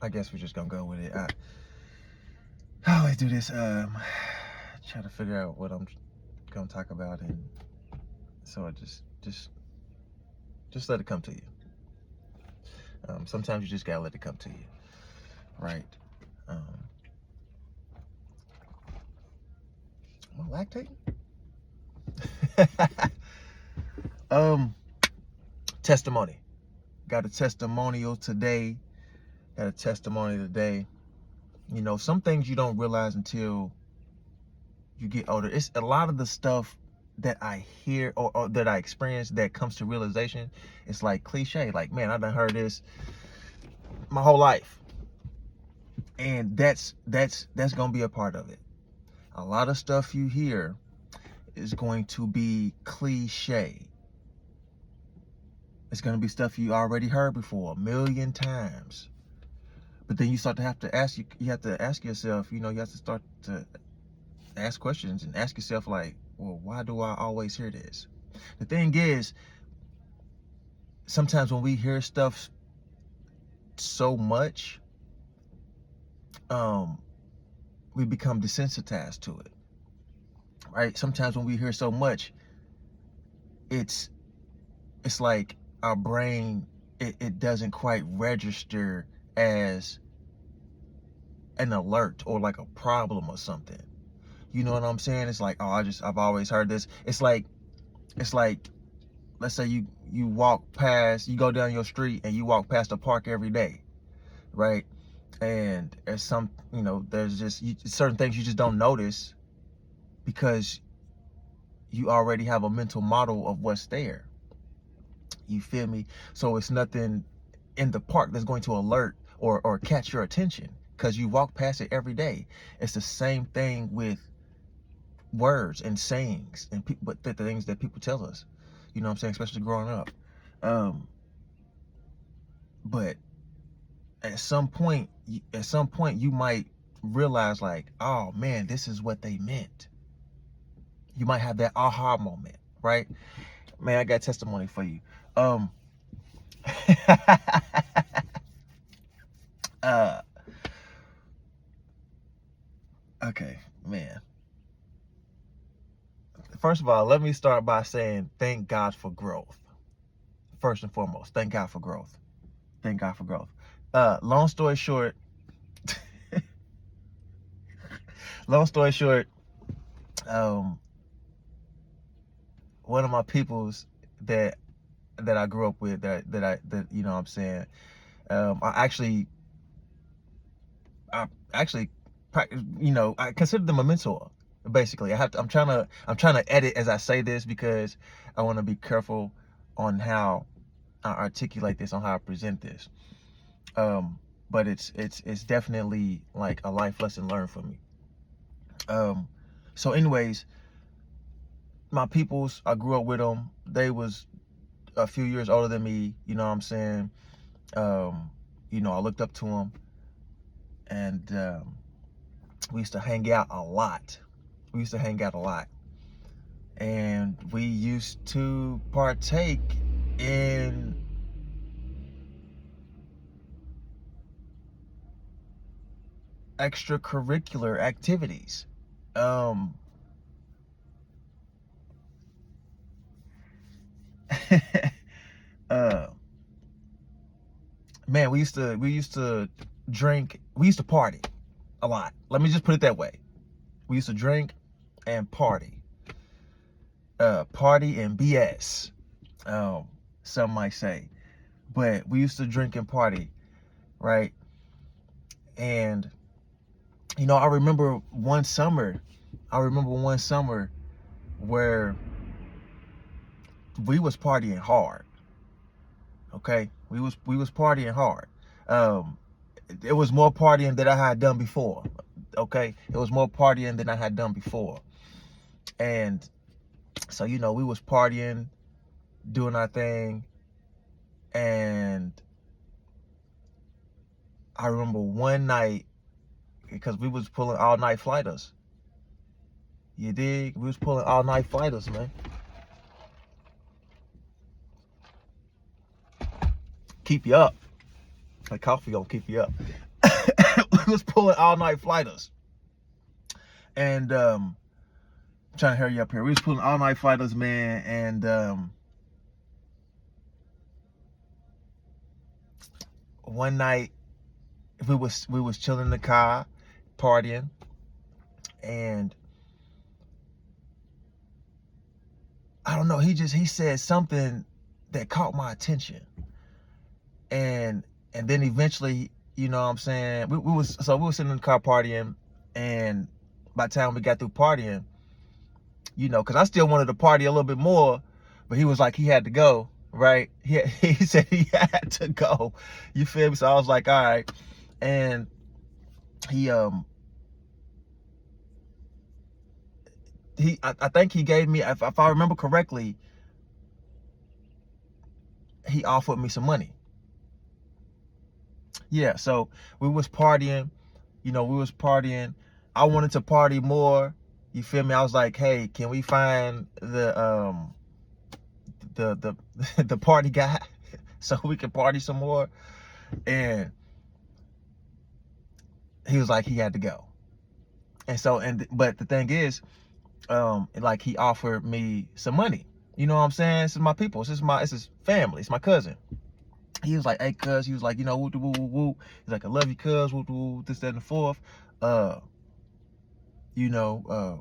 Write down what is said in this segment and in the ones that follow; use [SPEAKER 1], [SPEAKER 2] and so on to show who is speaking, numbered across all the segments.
[SPEAKER 1] I guess we're just gonna go with it. I always do this. Try to figure out what I'm gonna talk about, and so I just let it come to you. Sometimes you just gotta let it come to you, right? Am I lactating? Testimony. Got a testimonial today. Got a testimony today. You know, some things you don't realize until you get older. It's a lot of the stuff that I hear or that I experience that comes to realization. It's like cliche. Like, man, I done heard this my whole life. And that's gonna be a part of it. A lot of stuff you hear is going to be cliche. It's going to be stuff you already heard before 1,000,000 times. But then you have to ask yourself, you have to start to ask questions and ask yourself, like, well, why do I always hear this? The thing is, sometimes when we hear stuff so much, we become desensitized to it, right? Sometimes when we hear so much, it's like our brain, it doesn't quite register as an alert or like a problem or something. You know what I'm saying? It's like, oh, I've always heard this. It's like, let's say you go down your street and you walk past a park every day, right? And there's there's just certain things you just don't notice because you already have a mental model of what's there. You feel me? So it's nothing in the park that's going to alert or catch your attention because you walk past it every day. It's the same thing with words and sayings and but the things that people tell us. You know what I'm saying? Especially growing up. But at some point you might realize, like, oh man, this is what they meant. You might have that aha moment, right? Man, I got testimony for you. Okay, man. First of all, let me start by saying thank God for growth. First and foremost, thank God for growth. Thank God for growth. Long story short, one of my peoples that I grew up with, that you know what I'm saying, I actually I consider them a mentor. Basically, I'm trying to edit as I say this because I want to be careful on how I articulate this, on how I present this. But it's definitely like a life lesson learned for me. So anyways, my peoples, I grew up with them. They was a few years older than me. You know what I'm saying? I looked up to them, and we used to hang out a lot. And we used to partake in extracurricular activities. Man, we used to drink, we used to party a lot. Let me just put it that way. We used to drink and party. Party and BS, some might say. But we used to drink and party, right? And I remember one summer where we was partying hard. Okay, we was partying hard. It was more partying than I had done before. Okay, it was more partying than I had done before. And so we was partying, doing our thing, and I remember one night, because we was pulling all night flighters. You dig? We was pulling all night flighters, man. Keep you up. Like coffee gonna keep you up. we was pulling all-night flighters. And I'm trying to hurry up here. We was pulling all-night flighters, man, and one night we was chilling in the car, partying, and I don't know, he said something that caught my attention. And then eventually, you know what I'm saying, we were sitting in the car partying, and by the time we got through partying, you know, because I still wanted to party a little bit more, but he was like, he had to go, right? He said he had to go. You feel me? So I was like, all right. And I think he gave me, if I remember correctly, he offered me some money. Yeah, so we was partying, you know, I wanted to party more. You feel me? I was like, hey, can we find the the party guy so we can party some more? And he was like, he had to go. And so, but the thing is, like, he offered me some money. You know what I'm saying? This is my people. This is family. It's my cousin. He was like, hey, cuz, he was like, you know, woo, woo, woo, woo. He's like, I love you, cuz, woo, woo, this, that, and the fourth. You know,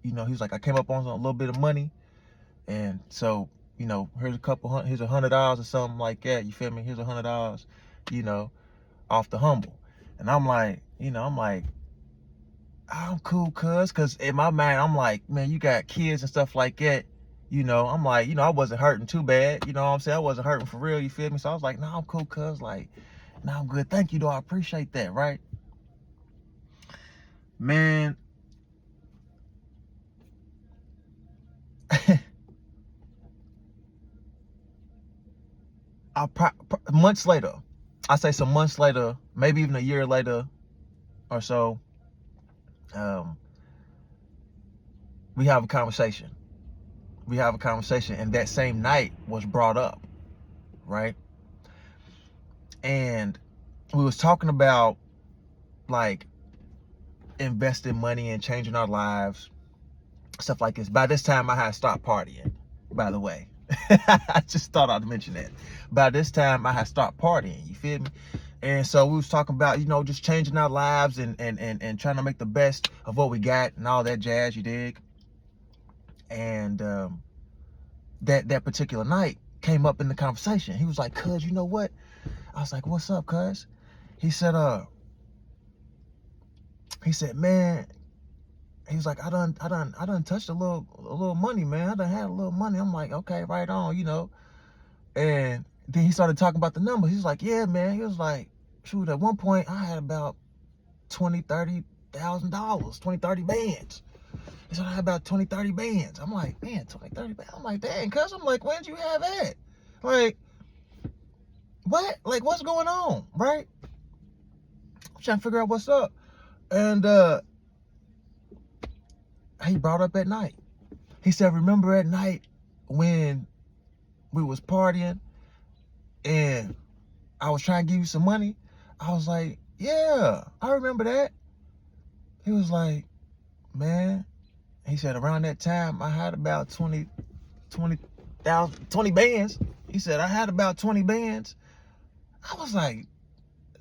[SPEAKER 1] he was like, I came up on a little bit of money, and so, you know, here's $100 or something like that. You feel me? Here's $100, you know, off the humble. And I'm like, I'm cool, cuz in my mind, I'm like, man, you got kids and stuff like that. You know, I'm like, you know, I wasn't hurting too bad. You know what I'm saying? I wasn't hurting for real. You feel me? So I was like, nah, I'm cool, cuz. Like, nah, I'm good. Thank you, though. I appreciate that, right? Man. Months later, I say some months later, maybe even a year later or so, we have a conversation. And that same night was brought up, right? And we was talking about, like, investing money and changing our lives, stuff like this. By this time, I had stopped partying, by the way. I just thought I'd mention that. By this time, I had stopped partying, you feel me? And so we was talking about, you know, just changing our lives and trying to make the best of what we got and all that jazz, you dig? And that particular night came up in the conversation. He was like, cuz, you know what? I was like, what's up, cuz? He said, man, he was like, I done touched a little money, man. I done had a little money. I'm like, okay, right on, you know. And then he started talking about the numbers. He was like, yeah, man. He was like, shoot, at one point I had about $20,000-$30,000, 20-30 bands. He said I had about 20-30 bands. I'm like, man, 20-30 bands. I'm like, dang, cuz. I'm like, where'd you have that? Like, what? Like, what's going on, right? I'm trying to figure out what's up. And he brought up at night. He said, remember at night when we was partying and I was trying to give you some money? I was like, yeah, I remember that. He was like, man, he said around that time I had about 20 bands. He said I had about 20 bands. I was like,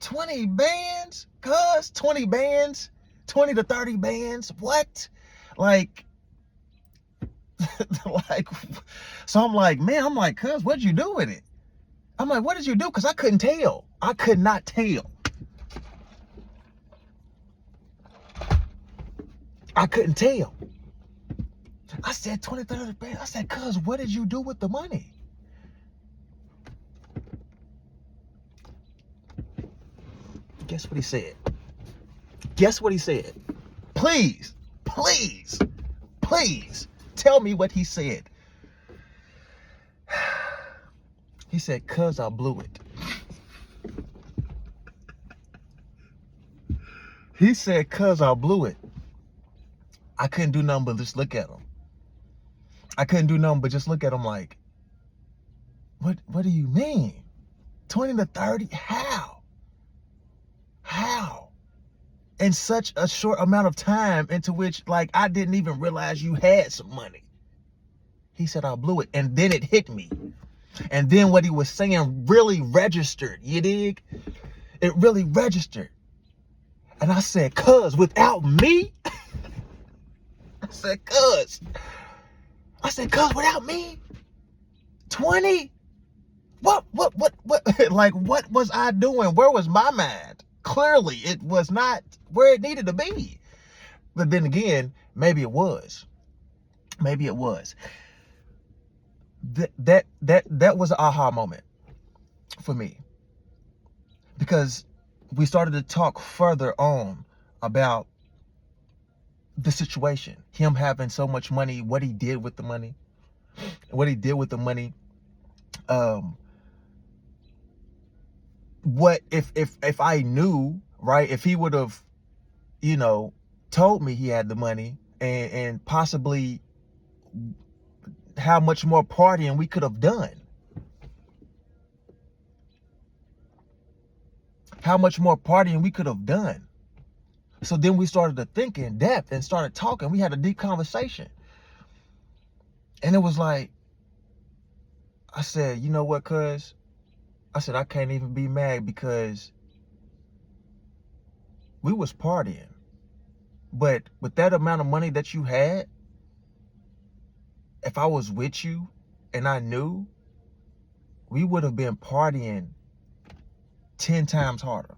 [SPEAKER 1] 20 bands? Cuz, 20 bands? 20 to 30 bands? What? Like, like, so I'm like, man, cuz, what'd you do with it? I'm like, what did you do? Because I couldn't tell. I could not tell. I couldn't tell. I said 20, 30 bands. I said, cuz, what did you do with the money? Guess what he said? Guess what he said? Please, please, please tell me what he said. He said, cuz, I blew it. He said, cuz, I blew it. I couldn't do nothing but just look at him. I couldn't do nothing but just look at him like, what do you mean? 20 to 30? How? How? in such a short amount of time, into which, like, I didn't even realize you had some money. He said, I blew it. And then it hit me. And then what he was saying really registered. You dig? It really registered. And I said, cuz, without me? I said, cuz, without me? 20? What? Like, what was I doing? Where was my mind? Clearly, it was not where it needed to be. But then again, maybe it was. Maybe it was. That was an aha moment for me. Because we started to talk further on about the situation. Him having so much money, what he did with the money. What if I knew, right? If he would have, told me he had the money, and possibly how much more partying we could have done. How much more partying we could have done. So then we started to think in depth and started talking. We had a deep conversation. And it was like, I said, you know what, cuz? I said, I can't even be mad, because we was partying. But with that amount of money that you had, if I was with you and I knew, we would have been partying 10 times harder.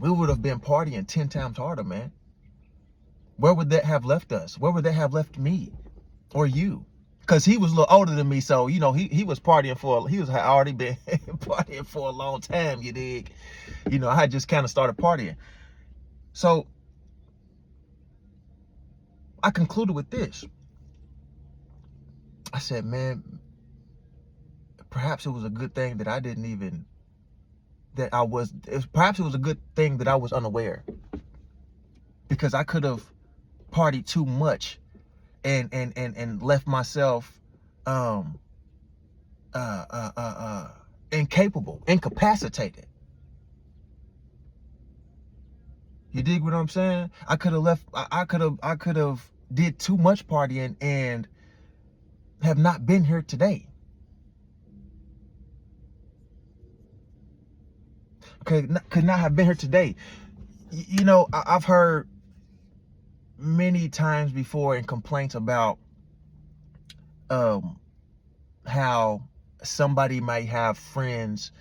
[SPEAKER 1] We would have been partying 10 times harder, man. Where would that have left us? Where would that have left me or you? Because he was a little older than me, so, he was partying had already been partying for a long time, you dig? I had just kind of started partying. So I concluded with this. I said, man, perhaps it was a good thing that perhaps it was a good thing that I was unaware, because I could have partied too much and left myself incapacitated. You dig what I'm saying? I could have did too much partying and have not been here today. Could not have been here today. I've heard many times before in complaints about how somebody might have friends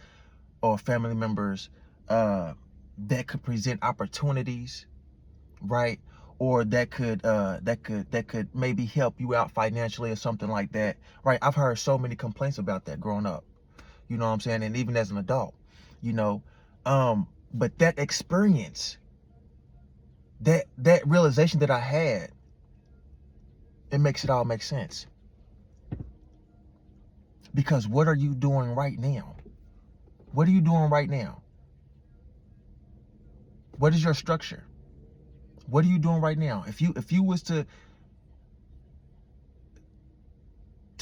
[SPEAKER 1] or family members that could present opportunities, right? Or that could maybe help you out financially or something like that, right? I've heard so many complaints about that growing up, you know what I'm saying? And even as an adult, but that experience, that realization that I had, it makes it all make sense. Because what are you doing right now? What are you doing right now? What is your structure? What are you doing right now? If you was to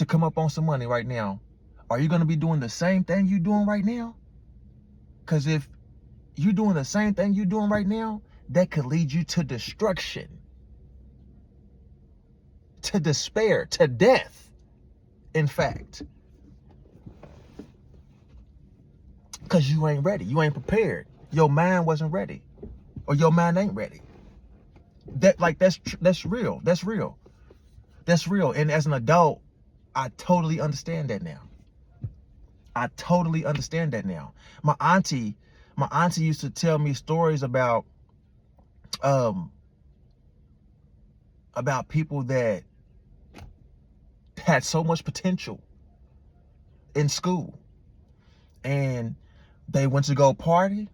[SPEAKER 1] come up on some money right now, are you going to be doing the same thing you're doing right now? Because if you're doing the same thing you're doing right now, that could lead you to destruction, to despair, to death, in fact. Because you ain't ready. You ain't prepared. Your mind wasn't ready. Or your mind ain't ready. That's real. That's real. That's real. And as an adult, I totally understand that now. I totally understand that now. My auntie used to tell me stories about people that had so much potential in school, and they went to go party,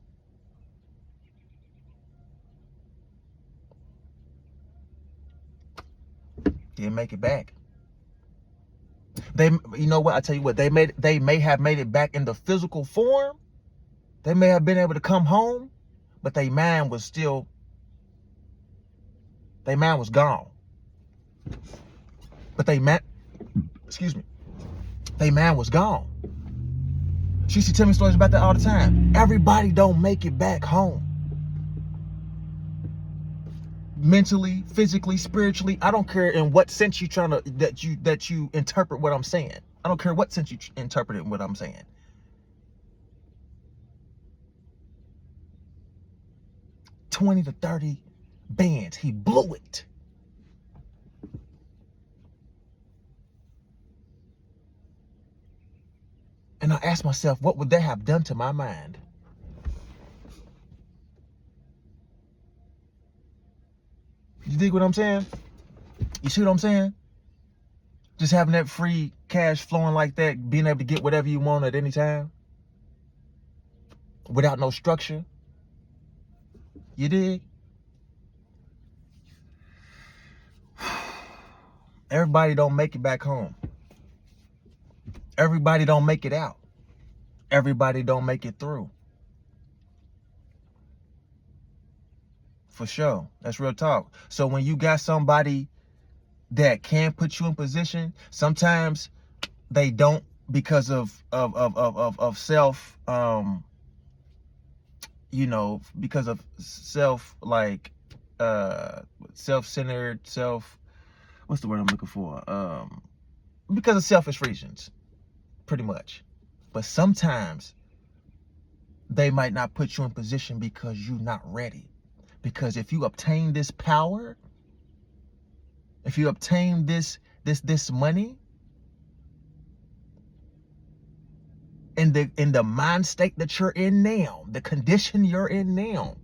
[SPEAKER 1] didn't make it back. You know what? I tell you what, they may have made it back in the physical form. They may have been able to come home, but their mind was gone. But their mind was gone. She used to tell me stories about that all the time. Everybody don't make it back home. mentally, physically, spiritually. I don't care in what sense you trying to that you interpret what I'm saying. I don't care what sense you interpret what I'm saying. $20 to $30 bands. He blew it. And I asked myself, what would that have done to my mind? You dig what I'm saying? You see what I'm saying? Just having that free cash flowing like that, being able to get whatever you want at any time without no structure. You dig? Everybody don't make it back home. Everybody don't make it out. Everybody don't make it through. For sure. That's real talk. So when you got somebody that can put you in position, sometimes they don't because of self, because of self, like self-centered, what's the word I'm looking for? Because of selfish reasons, pretty much. But sometimes they might not put you in position because you're not ready. Because if you obtain this power, if you obtain this money, in the mind state that you're in now, the condition you're in now,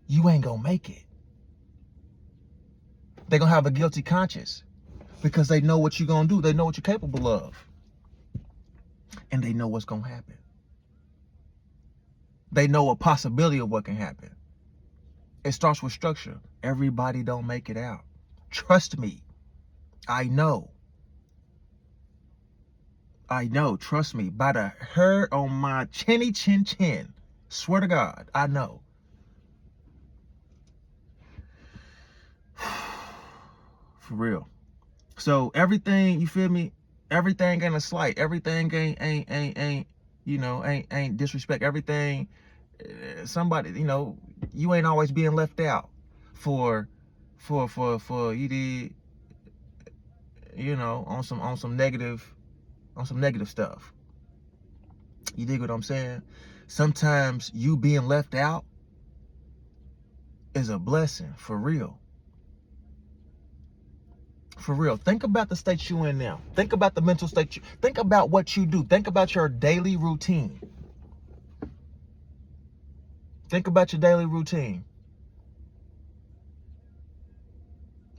[SPEAKER 1] you ain't gonna make it. They're gonna have a guilty conscience because they know what you're gonna do. They know what you're capable of. And they know what's gonna happen. They know a possibility of what can happen. It starts with structure. Everybody don't make it out. Trust me. I know. Trust me. By the hair on my chinny chin chin. Swear to God, I know. For real. So everything, you feel me? Everything ain't a slight. Everything ain't disrespect. Everything, somebody, you ain't always being left out for you did, on some negative stuff. You dig what I'm saying? Sometimes you being left out is a blessing, for real. For real. Think about the state you in now. Think about the mental state. Think about what you do. Think about your daily routine. Think about your daily routine.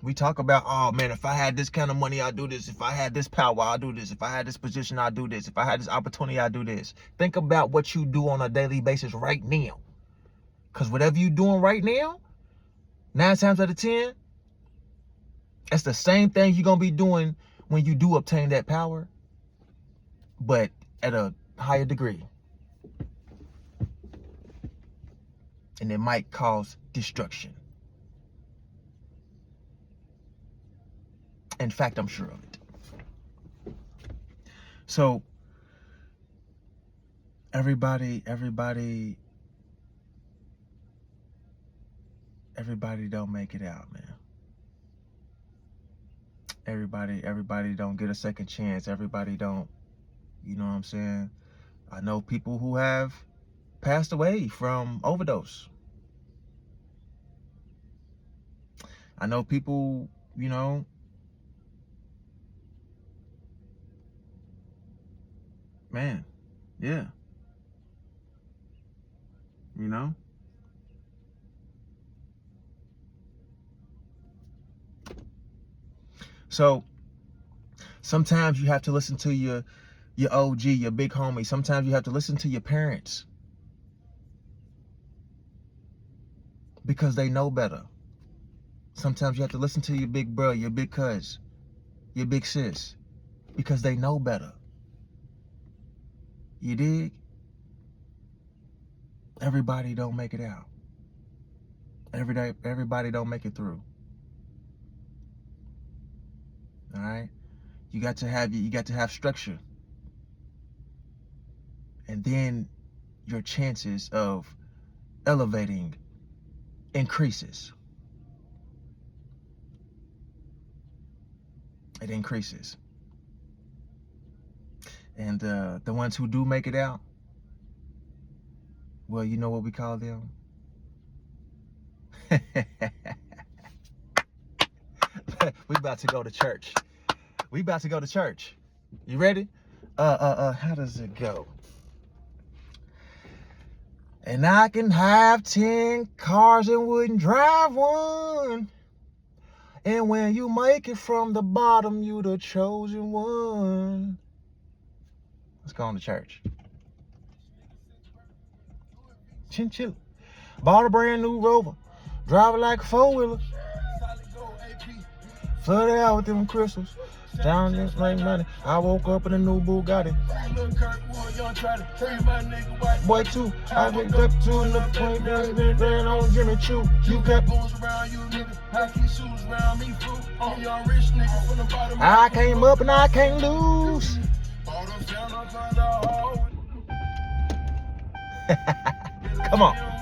[SPEAKER 1] We talk about, oh man, if I had this kind of money, I'd do this. If I had this power, I'll do this. If I had this position, I'll do this. If I had this opportunity, I'll do this. Think about what you do on a daily basis right now. Because whatever you're doing right now, 9 times out of 10, it's the same thing you're going to be doing when you do obtain that power, but at a higher degree. And it might cause destruction. In fact, I'm sure of it. So, everybody don't make it out, man. Everybody don't get a second chance. Everybody don't, you know what I'm saying? I know people who have passed away from overdose. I know people, man, yeah. So sometimes you have to listen to your OG, your big homie. Sometimes you have to listen to your parents because they know better. Sometimes you have to listen to your big brother, your big cuz, your big sis, because they know better. You dig? Everybody don't make it out. Everybody don't make it through. All right? You got to have structure. And then your chances of elevating increases. It increases. And the ones who do make it out, well, you know what we call them? We about to go to church. We about to go to church. You ready? How does it go? And I can have 10 cars and wouldn't drive one. And when you make it from the bottom, you the chosen one. Let's go on to church. Chin chill. Bought a brand new Rover. Drive it like a 4-wheeler. Flooded out with them crystals. Down just like money. I woke up in a new Bugatti. Boy, too. I picked up 2 in the point. Been on Jimmy Choo. You kept I came up and I can't lose. Come on.